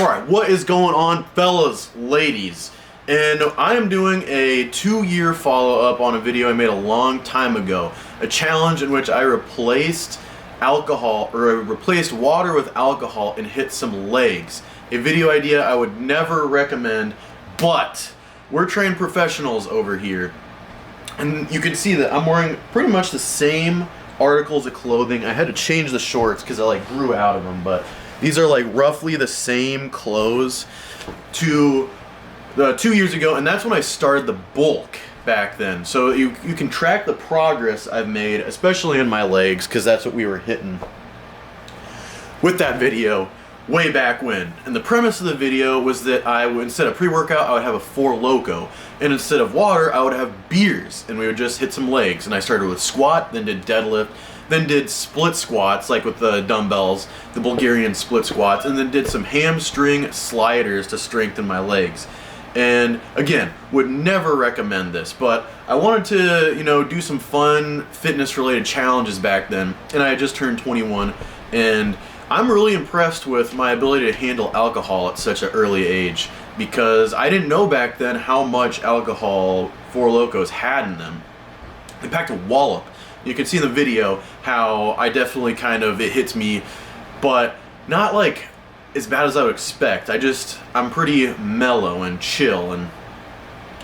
Alright, what is going on, fellas, ladies? And I am doing a 2-year follow-up on a video I made a long time ago. A challenge in which I replaced water with alcohol and hit some legs. A video idea I would never recommend, but we're trained professionals over here. And you can see that I'm wearing pretty much the same articles of clothing. I had to change the shorts because I grew out of them, but these are roughly the same clothes to 2 years ago, and that's when I started the bulk back then. So you can track the progress I've made, especially in my legs, because that's what we were hitting with that video way back when. And the premise of the video was that instead of pre-workout, I would have a Four Loko, and instead of water, I would have beers, and we would just hit some legs. And I started with squat, then did deadlift, then did split squats, like with the dumbbells, the Bulgarian split squats, and then did some hamstring sliders to strengthen my legs. And again, would never recommend this, but I wanted to, do some fun fitness-related challenges back then, and I had just turned 21, and I'm really impressed with my ability to handle alcohol at such an early age, because I didn't know back then how much alcohol Four Lokos had in them. They packed a wallop. You can see in the video how I definitely it hits me, but not as bad as I would expect. I'm pretty mellow and chill, and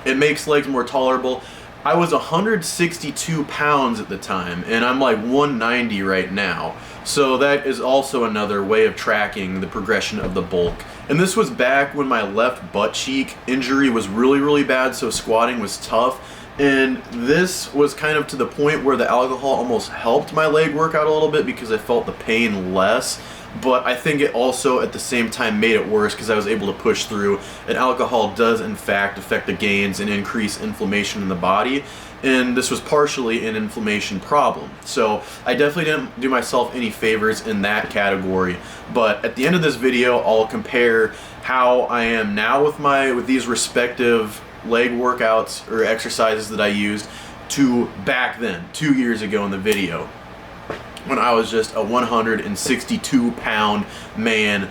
it makes legs more tolerable. I was 162 pounds at the time, and I'm 190 right now. So that is also another way of tracking the progression of the bulk. And this was back when my left butt cheek injury was really, really bad, so squatting was tough. And this was to the point where the alcohol almost helped my leg work out a little bit because I felt the pain less. But I think it also at the same time made it worse because I was able to push through, and alcohol does in fact affect the gains and increase inflammation in the body, and this was partially an inflammation problem. So I definitely didn't do myself any favors in that category, but at the end of this video I'll compare how I am now with these respective leg workouts or exercises that I used to back then, 2 years ago in the video, when I was just a 162 pound man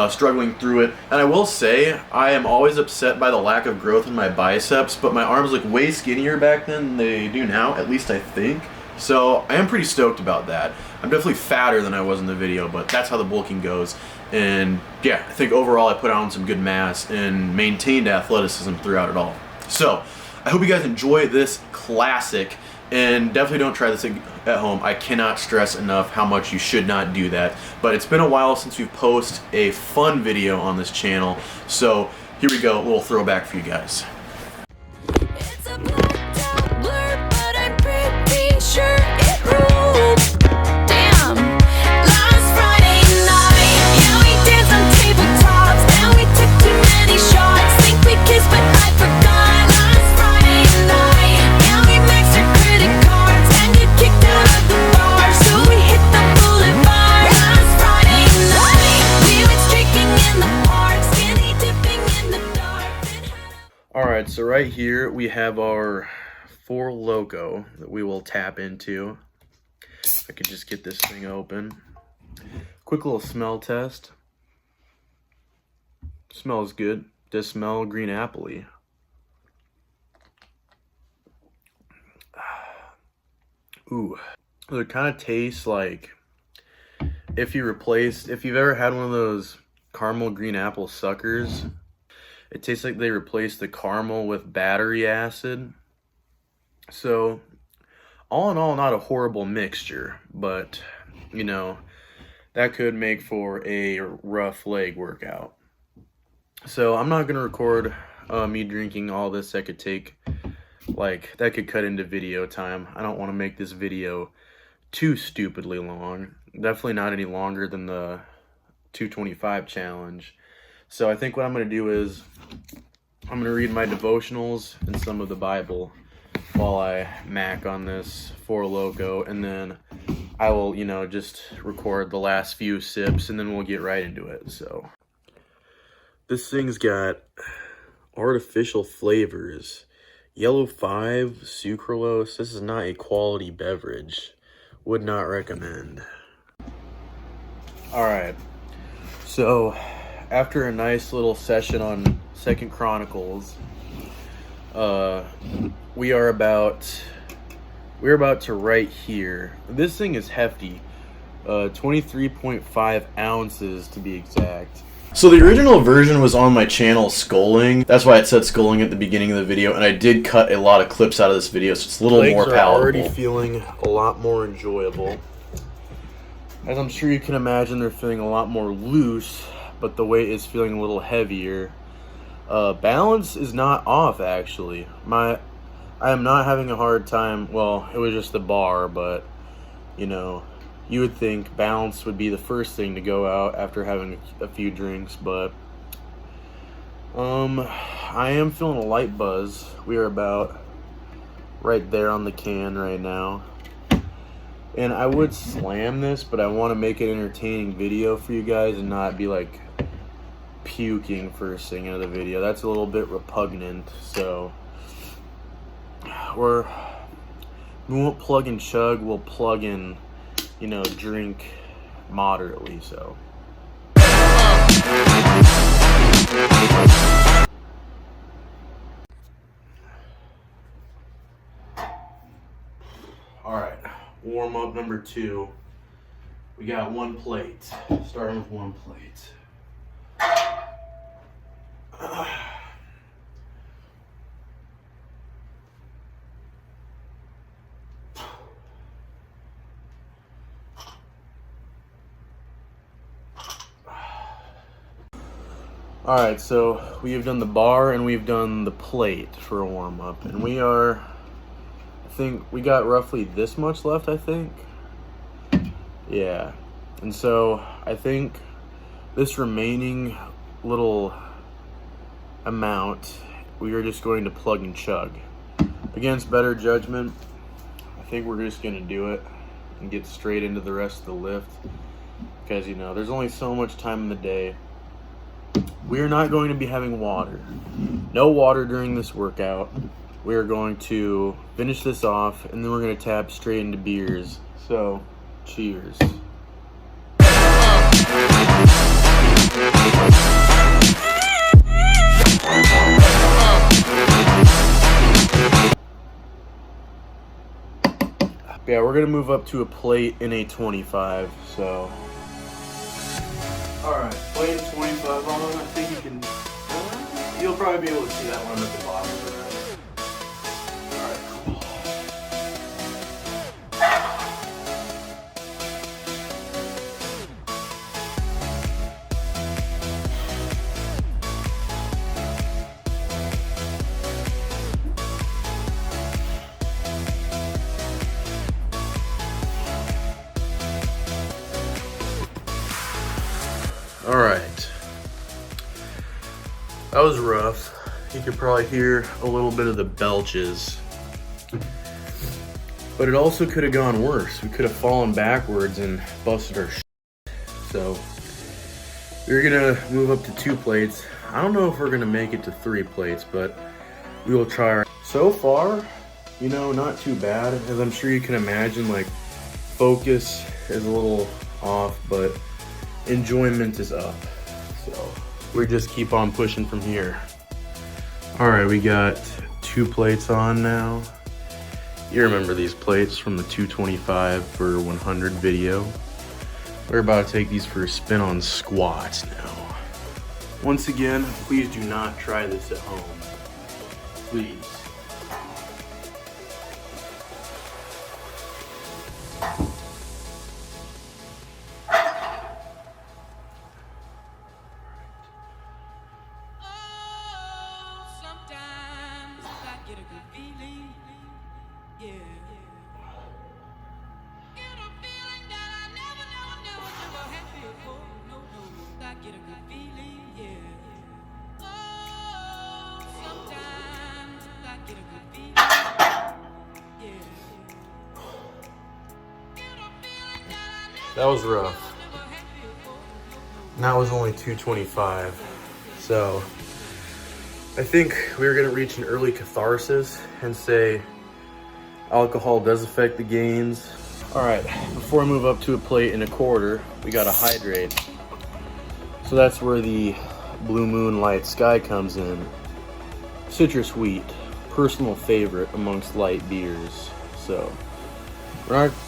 struggling through it. And I will say, I am always upset by the lack of growth in my biceps, but my arms look way skinnier back then than they do now, at least I think. So I am pretty stoked about that. I'm definitely fatter than I was in the video, but that's how the bulking goes. And yeah, I think overall I put on some good mass and maintained athleticism throughout it all. So I hope you guys enjoy this classic, and definitely don't try this at home. I cannot stress enough how much you should not do that. But it's been a while since we've posted a fun video on this channel, so here we go, a little throwback for you guys. It's a blacked out blur, but I'm pretty sure it ruled. Damn, last Friday night, yeah, we danced on tabletops, and we took too many shots. Think we kissed, but I forgot. Last Friday night, yeah, we maxed our credit cards, and you kicked out of the bar, so we hit the boulevard. Last Friday night, we went streaking in the park, skinny dipping in the dark. Alright, so right here we have our Four Loko that we will tap into. If I could just get this thing open. Quick little smell test. Smells good. Does smell green apple-y. Ooh. It kind of tastes like if you've ever had one of those caramel green apple suckers. It tastes like they replaced the caramel with battery acid. So, all in all, not a horrible mixture, but, that could make for a rough leg workout. So, I'm not going to record me drinking all this. That could that could cut into video time. I don't want to make this video too stupidly long. Definitely not any longer than the 225 challenge. So I think what I'm going to do is I'm going to read my devotionals and some of the Bible while I mac on this Four Loko, and then I will, just record the last few sips, and then we'll get right into it. So this thing's got artificial flavors. Yellow 5, sucralose. This is not a quality beverage. Would not recommend. Alright, so after a nice little session on Second Chronicles, we're about to right here. This thing is hefty, 23.5 ounces to be exact. So the original version was on my channel, Sculling. That's why it said Sculling at the beginning of the video, and I did cut a lot of clips out of this video, so it's a little more palatable. Legs are already feeling a lot more enjoyable. As I'm sure you can imagine, they're feeling a lot more loose, but the weight is feeling a little heavier. Balance is not off, actually. I am not having a hard time. Well, it was just the bar, but you know, you would think balance would be the first thing to go out after having a few drinks, but I am feeling a light buzz. We are about right there on the can right now. And I would slam this, but I want to make it an entertaining video for you guys and not be like puking first thing into the video. That's a little bit repugnant, so we won't plug and chug, we'll plug in, you know, drink moderately, so. Alright, warm up number 2. We got 1 plate, starting with 1 plate. Alright, so we have done the bar and we've done the plate for a warm-up. And we are, I think, we got roughly this much left, I think. Yeah. And so, I think this remaining little amount, we are just going to plug and chug. Against better judgment, I think we're just going to do it and get straight into the rest of the lift. Because, you know, there's only so much time in the day. We are not going to be having water. No water during this workout. We are going to finish this off, and then we're going to tap straight into beers. So, cheers. Yeah, we're going to move up to a plate in a 25, so. Alright, plate 25 on. I think you can. You'll probably be able to see that one at the bottom of the room. Alright, cool. Alright, that was rough. You could probably hear a little bit of the belches. But it also could have gone worse. We could have fallen backwards and busted our shit. So, we're gonna move up to 2 plates. I don't know if we're gonna make it to 3 plates, but we will try. So far, you know, not too bad. As I'm sure you can imagine, like, focus is a little off, but enjoyment is up, so we just keep on pushing from here. All right, we got 2 plates on now. You remember these plates from the 225 for 100 video. We're about to take these for a spin on squats now. Once again, please do not try this at home. Please. That was rough. And that was only 225. So I think we're gonna reach an early catharsis and say alcohol does affect the gains. All right, before I move up to a plate and a quarter, we gotta hydrate. So that's where the Blue Moon Light Sky comes in. Citrus Wheat, personal favorite amongst light beers. So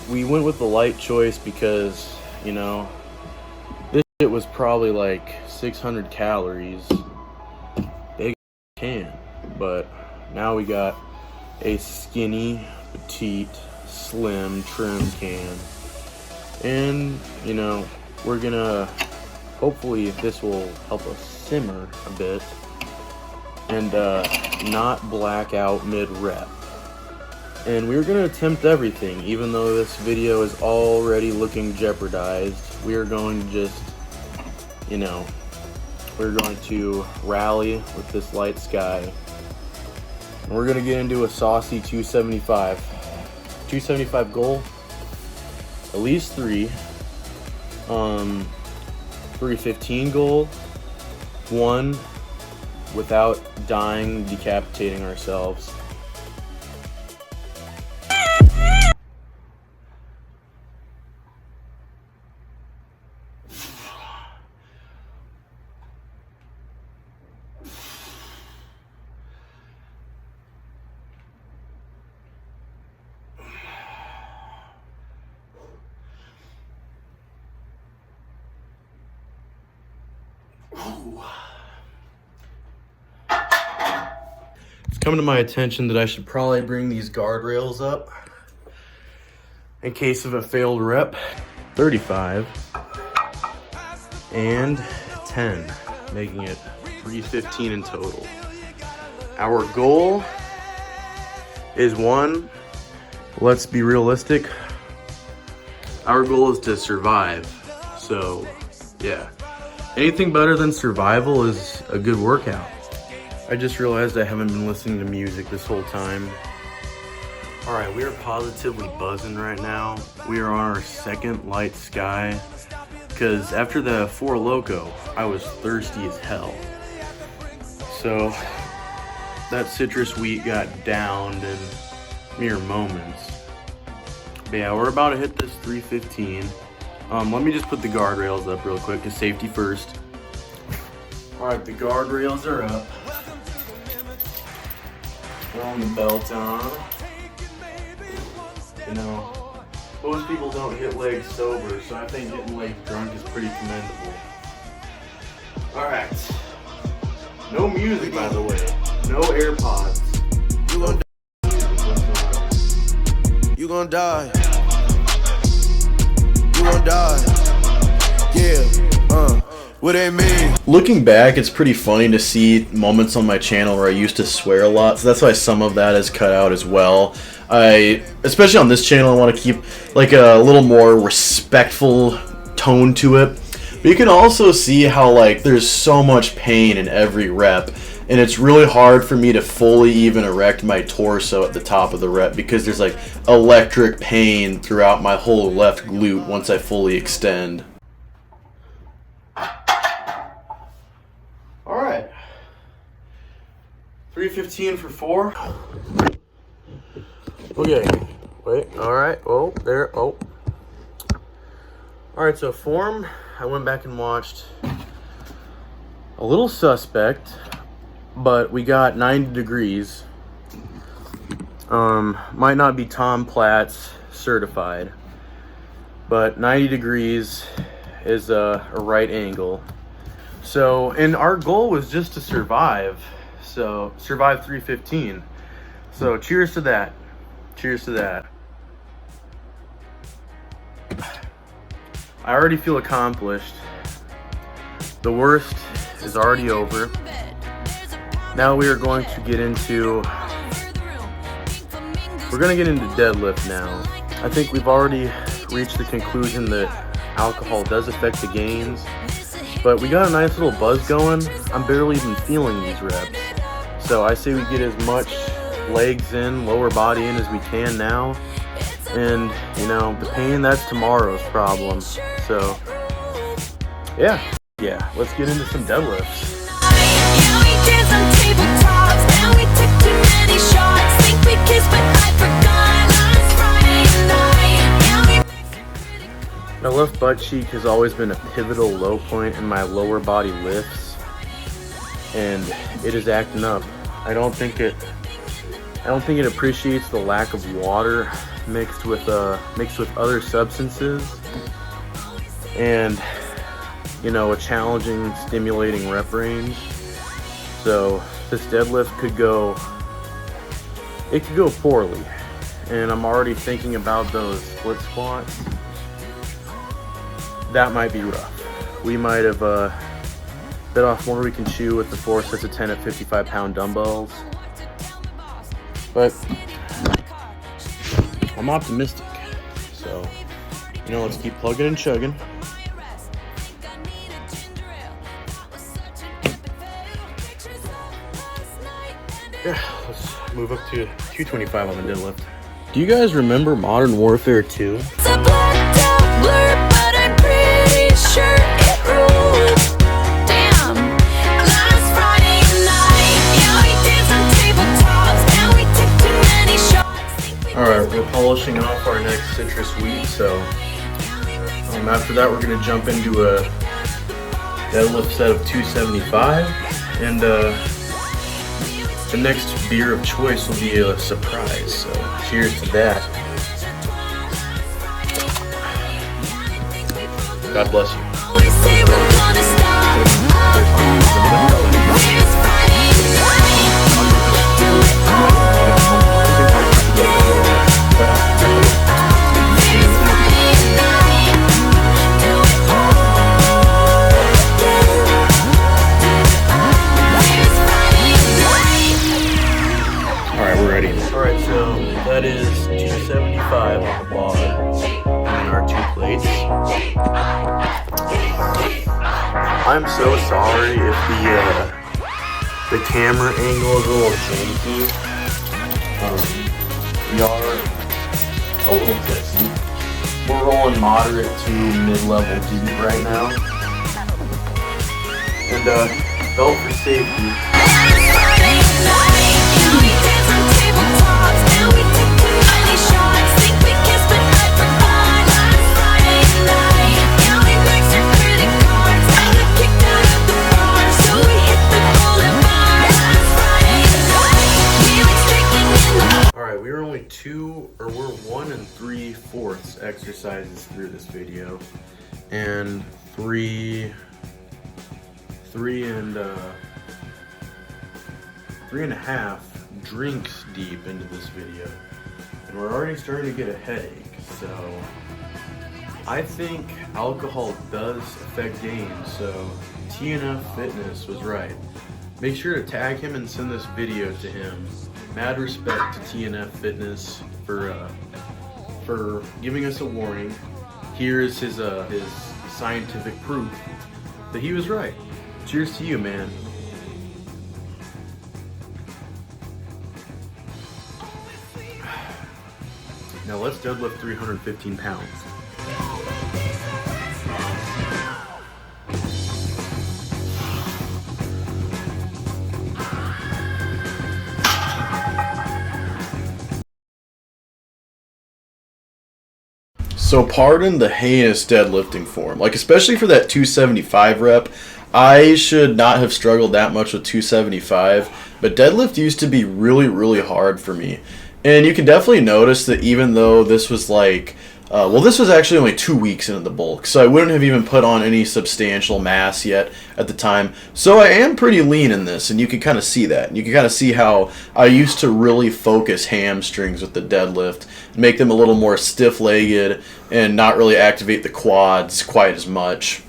we went with the light choice because, you know, this shit was probably like 600 calories. Big can. But now we got a skinny, petite, slim, trim can. And, you know, we're gonna, hopefully this will help us simmer a bit and not black out mid-rep. And we're gonna attempt everything, even though this video is already looking jeopardized. We are going to just, you know, we're going to rally with this light sky. And we're gonna get into a saucy 275. 275 goal, at least 3. 315 goal, 1 without dying, decapitating ourselves. It's coming to my attention that I should probably bring these guardrails up in case of a failed rep. 35 and 10, making it 315 in total. Our goal is 1. Let's be realistic. Our goal is to survive. So, yeah. Anything better than survival is a good workout. I just realized I haven't been listening to music this whole time. Alright, we are positively buzzing right now. We are on our second light sky. Because after the Four Loko, I was thirsty as hell. So, that citrus wheat got downed in mere moments. But yeah, we're about to hit this 315. Let me just put the guardrails up real quick, because safety first. Alright, the guardrails are up. Throwing the belt on. You know, most people don't hit legs sober, so I think getting legs drunk is pretty commendable. Alright. No music, by the way. No AirPods. You gon' die. You gon' die. Yeah, what they mean? Looking back, it's pretty funny to see moments on my channel where I used to swear a lot, so that's why some of that is cut out as well. Especially on this channel, I want to keep like a little more respectful tone to it. But you can also see how like there's so much pain in every rep, and it's really hard for me to fully even erect my torso at the top of the rep because there's like electric pain throughout my whole left glute once I fully extend. Alright. 315 for 4. Okay. Wait. Alright. Oh, there. Oh. Alright, so form, I went back and watched. A little suspect, but we got 90 degrees. Might not be Tom Platz certified, but 90 degrees is a right angle. So, and our goal was just to survive. So, survive 315. So, cheers to that. Cheers to that. I already feel accomplished. The worst is already over. Now we are going to get into, we're going to get into deadlift now. I think we've already reached the conclusion that alcohol does affect the gains, but we got a nice little buzz going. I'm barely even feeling these reps. So I say we get as much legs in, lower body in as we can now. And, you know, the pain, that's tomorrow's problem. So, yeah, let's get into some deadlifts. My left butt cheek has always been a pivotal low point in my lower body lifts. and it is acting up. I don't think it appreciates the lack of water mixed with other substances, and you know, a challenging, stimulating rep range. So this deadlift could go poorly, and I'm already thinking about those split squats. That might be rough. We might have bit off more we can chew with the 4 sets of 10 at 55-pound dumbbells, but I'm optimistic. So, you know, let's keep plugging and chugging. Yeah, let's move up to 225 on the deadlift. Do you guys remember Modern Warfare 2? It's a blacked out blur, but I'm pretty sure it ruled. Damn, last Friday night, yeah, we danced on tabletops, and we took too many shots. Alright, we're polishing off our next citrus wheat, so after that we're going to jump into a deadlift set of 275, and the next beer of choice will be a surprise, so cheers to that. God bless you. We say we're gonna stop. It's Friday night, do it all again. It's Friday night, do it all again. It's Friday night. Alright, we're ready. Alright, so that is 275 on the bar and our 2 plates. I'm so sorry if the camera angle is a little janky. We are a little tipsy. We're rolling moderate to mid-level deep right now. And belt for safety. It's Friday night, yeah, we dance on tabletops, and we took too many shots. Think we kissed, but I forgot. Last Friday night, yeah, we maxed our credit cards, and got kicked out of the bar, so we hit the boulevard. Last Friday night, we went streaking in the. Alright, we're 1 3/4 exercises through this video, and three and a half drinks deep into this video, and we're already starting to get a headache. So I think alcohol does affect gains, so TNF Fitness was right. Make sure to tag him and send this video to him. Mad respect to TNF Fitness for giving us a warning. Here is his scientific proof that he was right. Cheers to you, man. Now let's deadlift 315 pounds. So pardon the heinous deadlifting form. Like, especially for that 275 rep, I should not have struggled that much with 275, but deadlift used to be really, really hard for me. And you can definitely notice that even though this was like, this was actually only 2 weeks into the bulk, so I wouldn't have even put on any substantial mass yet at the time. So I am pretty lean in this, and you can kind of see that. You can kind of see how I used to really focus hamstrings with the deadlift, make them a little more stiff-legged, and not really activate the quads quite as much,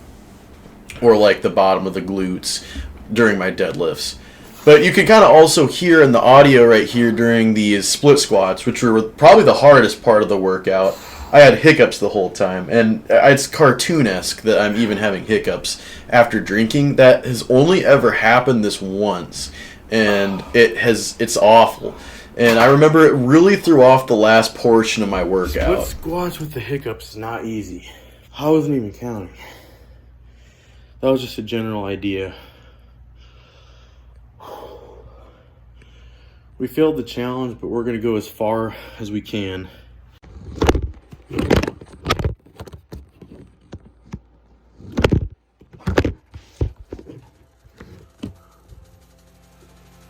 or like the bottom of the glutes during my deadlifts. But you can kind of also hear in the audio right here during these split squats, which were probably the hardest part of the workout, I had hiccups the whole time. And it's cartoonesque that I'm even having hiccups after drinking. That has only ever happened this once. And it's awful. And I remember it really threw off the last portion of my workout. Split squats with the hiccups is not easy. I wasn't even counting. That was just a general idea. We failed the challenge, but we're going to go as far as we can.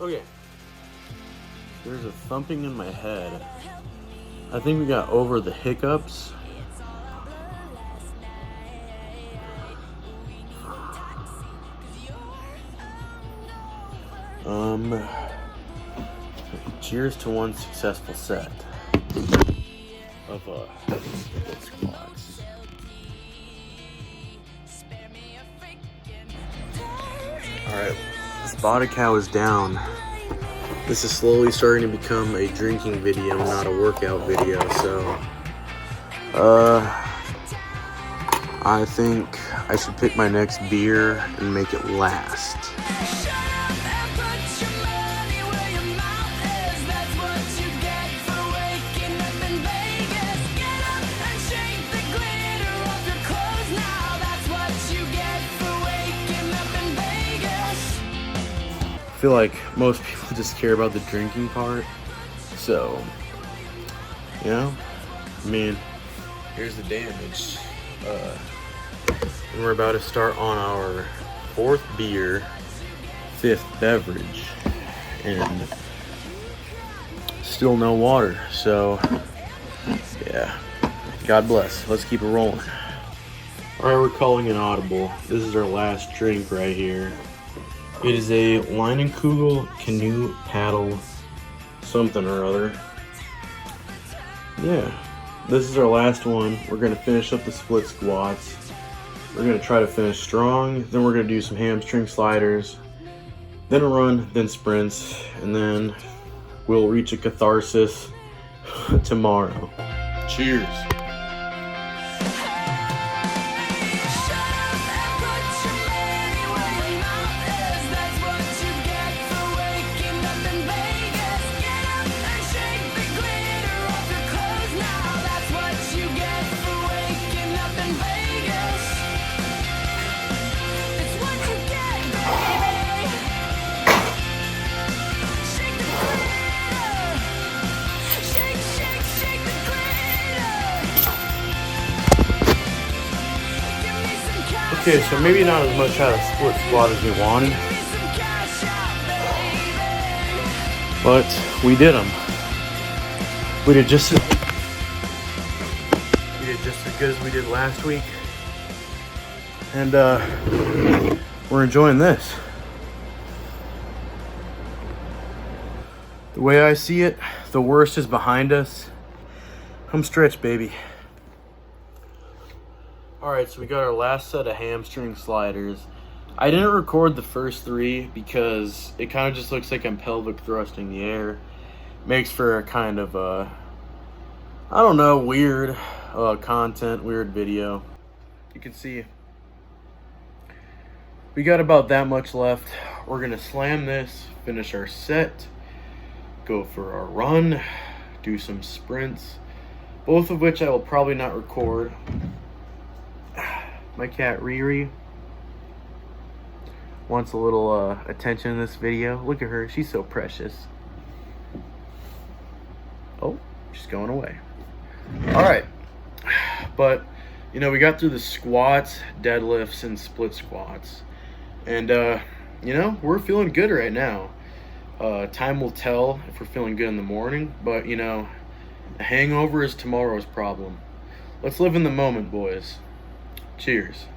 Okay. There's a thumping in my head. I think we got over the hiccups. Cheers to one successful set of squats. Alright, this body cow is down. This is slowly starting to become a drinking video, not a workout video, so I think I should pick my next beer and make it last. I feel like most people just care about the drinking part, so, you know, I mean, here's the damage. We're about to start on our 4th beer, 5th beverage, and still no water, so, yeah, God bless. Let's keep it rolling. Alright, we're calling an audible. This is our last drink right here. It is a Leinenkugel canoe paddle something or other. Yeah, this is our last one. We're going to finish up the split squats. We're going to try to finish strong. Then we're going to do some hamstring sliders. Then a run, then sprints. And then we'll reach a catharsis tomorrow. Cheers. Okay, so maybe not as much out of split squat as we wanted, but we did them. We did just as good as we did last week, and we're enjoying this. The way I see it, the worst is behind us. Home stretch, baby. Alright, so we got our last set of hamstring sliders. I didn't record the first 3 because it kind of just looks like I'm pelvic thrusting the air. Makes for a kind of, I don't know, weird content, weird video. You can see we got about that much left. We're going to slam this, finish our set, go for our run, do some sprints, both of which I will probably not record. My cat Riri wants a little attention in this video. Look at her, she's so precious. Oh, she's going away. Alright, but you know, we got through the squats, deadlifts, and split squats, and you know, we're feeling good right now. Time will tell if we're feeling good in the morning, but you know, a hangover is tomorrow's problem. Let's live in the moment, boys. Cheers.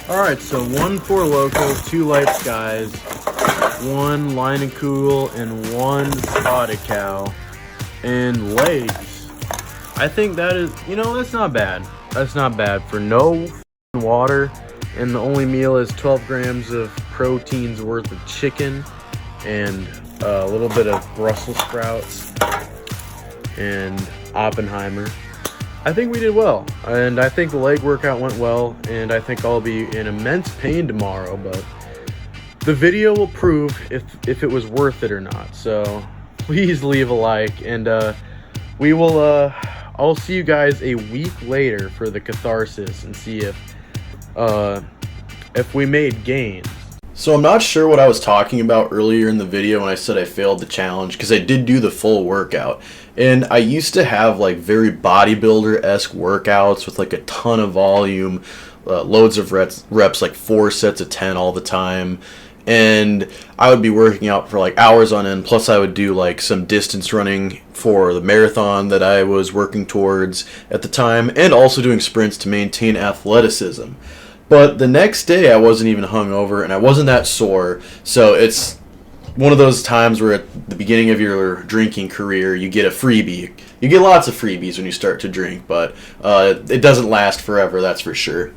Alright, so 1 Four Loko, 2 Light Skies, 1 Leinenkugel, and 1 Spotted Cow, and legs. I think that is, you know, that's not bad. That's not bad for no water, and the only meal is 12 grams of proteins worth of chicken, and a little bit of Brussels sprouts, and Oppenheimer. I think we did well, and I think the leg workout went well, and I think I'll be in immense pain tomorrow, but the video will prove if it was worth it or not. So please leave a like, and we will I'll see you guys a week later for the catharsis and see if we made gains. So I'm not sure what I was talking about earlier in the video when I said I failed the challenge, because I did do the full workout. And I used to have like very bodybuilder-esque workouts with like a ton of volume, loads of reps, like 4 sets of 10 all the time. And I would be working out for like hours on end, plus I would do like some distance running for the marathon that I was working towards at the time, and also doing sprints to maintain athleticism. But the next day I wasn't even hungover and I wasn't that sore, so it's one of those times where at the beginning of your drinking career you get a freebie. You get lots of freebies when you start to drink, but it doesn't last forever, that's for sure.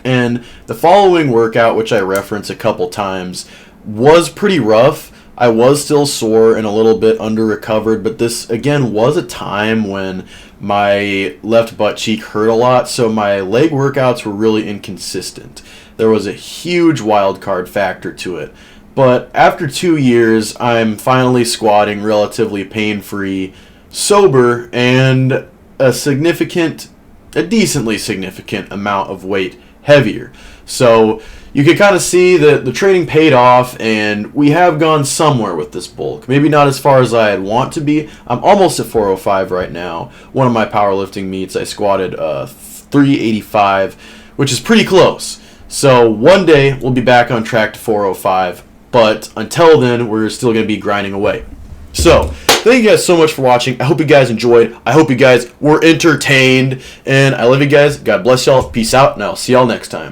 And the following workout, which I reference a couple times, was pretty rough. I was still sore and a little bit under-recovered, but this, again, was a time when my left butt cheek hurt a lot, so my leg workouts were really inconsistent. There was a huge wild card factor to it. But after 2 years, I'm finally squatting relatively pain-free, sober, and a decently significant amount of weight heavier. So you can kind of see that the training paid off, and we have gone somewhere with this bulk. Maybe not as far as I'd want to be. I'm almost at 405 right now. One of my powerlifting meets, I squatted 385, which is pretty close. So one day we'll be back on track to 405, but until then we're still going to be grinding away. So thank you guys so much for watching. I hope you guys enjoyed. I hope you guys were entertained, and I love you guys. God bless y'all. Peace out, and I'll see y'all next time.